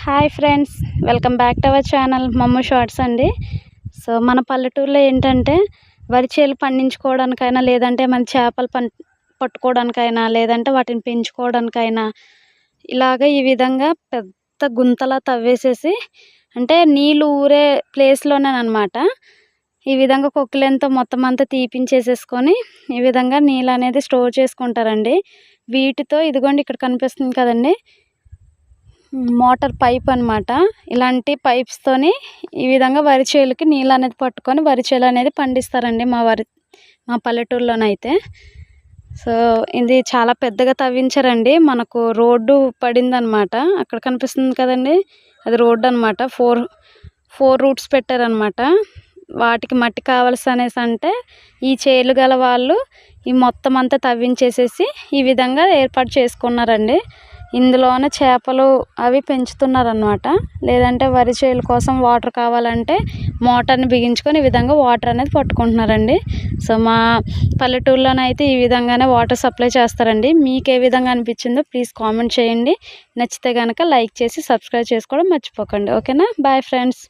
Hi friends, welcome back to our channel మమ్ము shorts అండి. So మన పల్లెటూరులో ఏంటంటే వరి చేలు పండించుకోవడానికైనా, లేదంటే మన చేపలు పట్టుకోవడానికైనా, లేదంటే వాటిని పెంచుకోవడానికైనా ఇలాగ ఈ విధంగా పెద్ద గుంతలా తవ్వేసేసి, అంటే నీళ్ళు ఊరే ప్లేస్లోనేనమాట ఈ విధంగా కొక్కిలెన్తో మొత్తం అంతా తీపించేసేసుకొని ఈ విధంగా నీళ్ళు అనేది స్టోర్ చేసుకుంటారండి. వీటితో ఇదిగోండి ఇక్కడ కనిపిస్తుంది కదండి, మోటార్ పైప్ అనమాట. ఇలాంటి పైప్స్తోని ఈ విధంగా వరి చేలుకి నీళ్ళు అనేది పట్టుకొని వరి చేలు అనేది పండిస్తారండి మా పల్లెటూరులోనైతే. సో ఇది చాలా పెద్దగా తవ్వించారండి. మనకు రోడ్డు పడిందనమాట. అక్కడ కనిపిస్తుంది కదండి, అది రోడ్డు అనమాట. ఫోర్ రూట్స్ పెట్టారనమాట. వాటికి మట్టి కావాల్సి అనేసి అంటే ఈ చేలు గల వాళ్ళు ఈ మొత్తం అంతా తవ్వించేసేసి ఈ విధంగా ఏర్పాటు చేసుకున్నారండి. ఇందులోనే చేపలు అవి పెంచుతున్నారనమాట. లేదంటే వరి చేలు కోసం వాటర్ కావాలంటే మోటార్ని బిగించుకొని ఈ విధంగా వాటర్ అనేది పట్టుకుంటున్నారండి. సో మా పల్లెటూరులోనైతే ఈ విధంగానే వాటర్ సప్లై చేస్తారండి. మీకు ఏ విధంగా అనిపించిందో ప్లీజ్ కామెంట్ చేయండి. నచ్చితే కనుక లైక్ చేసి సబ్స్క్రైబ్ చేసుకోవడం మర్చిపోకండి. ఓకేనా? Bye friends.